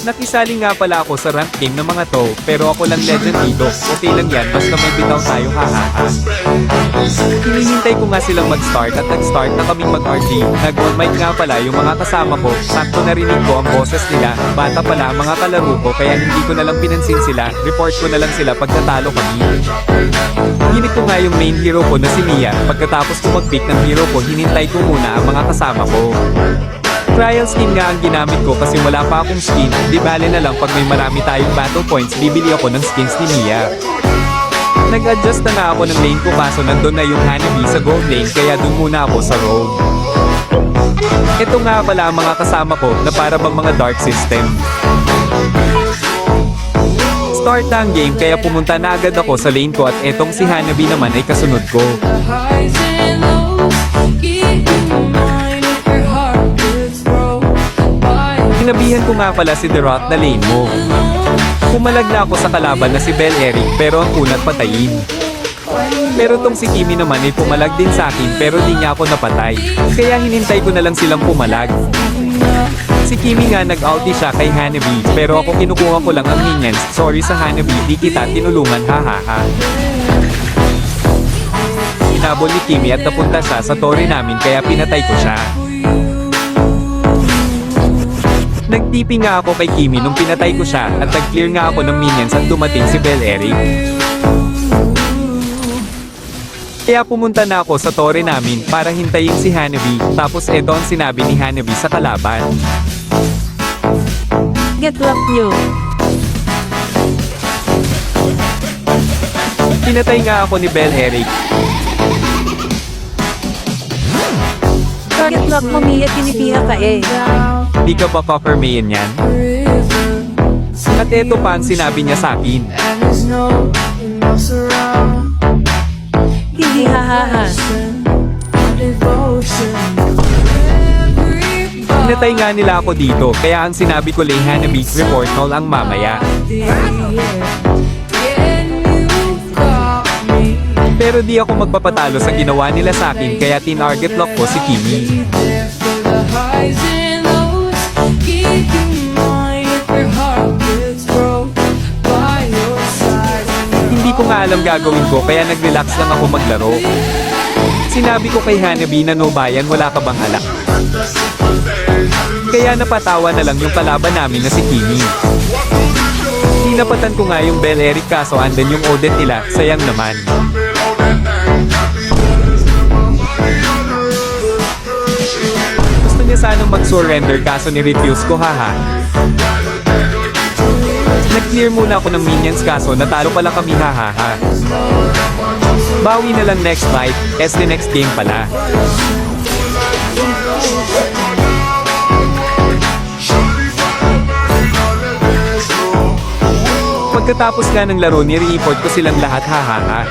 Nakisali nga pala ako sa rank game ng mga to, pero ako lang legend dito. Okay lang yan, basta may bitaw tayo hahaha. Hinihintay ko nga silang mag-start at nag-start na kaming mag-RG. Nag-on mic nga pala yung mga kasama ko, sakto narinig ko ang boses nila. Bata pala ang mga kalaro ko kaya hindi ko na lang pinansin sila, report ko na lang sila pag natalo kami. Hinig ko nga yung main hero ko na si Mia, pagkatapos ko mag-pick ng hero ko hinintay ko muna ang mga kasama ko. Trial skin nga ang ginamit ko kasi wala pa akong skin, di bale na lang pag may marami tayong battle points bibili ako ng skins ni Mia. Nag-adjust na nga ako ng lane ko kaso nandun na yung Hanabi sa gold lane kaya dun muna ako sa road. Ito nga pala ang mga kasama ko na para bang mga dark system. Start na ang game kaya pumunta na agad ako sa lane ko at etong si Hanabi naman ay kasunod ko. Sinabihan ko nga pala si The Rock na lane mo. Pumalag na ako sa kalaban na si Bel Eric pero ang unat patayin. Pero tong si Kimi naman ay pumalag din sa akin pero di niya ako napatay. Kaya hinintay ko na lang silang pumalag. Si Kimi nga nag-ulti siya kay Hanabi pero ako kinukuha ko lang ang minions. Sorry sa Hanabi, di kita tinulungan hahaha. Hinabol ni Kimi at napunta siya sa tore namin kaya pinatay ko siya. Nag-TP nga ako kay Kimi nung pinatay ko siya at nag-clear nga ako ng minions at dumating si Bel Eric. Kaya pumunta na ako sa tore namin para hintayin si Hanabi, tapos eto ang sinabi ni Hanabi sa kalaban. Get luck nyo. Pinatay nga ako ni Bel Eric. Get luck mo Mia, tinipiha ka eh. Di ka ba pa-permayan yan? At eto pa ang sinabi niya sa akin. Hindi hahaha. Pinatay nga nila ako dito, kaya ang sinabi ko kay Hanabi, report all ang mamaya. Pero di ako magpapatalo sa ginawa nila sa akin kaya tinarget lock ko si Kimi. Hindi ko nga alam gagawin ko kaya nag-relax lang ako maglaro. Sinabi ko kay Hanabi na no bayan wala ka bang alak. Kaya napatawa na lang yung kalaban namin na si Kimi. Tinapatan ko nga yung Bel Eric kaso andan yung Odette nila, sayang naman. Gusto niya sanang mag-surrender kaso ni-refuse ko haha. Nag-clear muna ako ng minions kaso natalo pala kami hahaha. Bawi na lang next fight, as the next game pala. Pagkatapos nga ng laro ni-report ko silang lahat hahaha.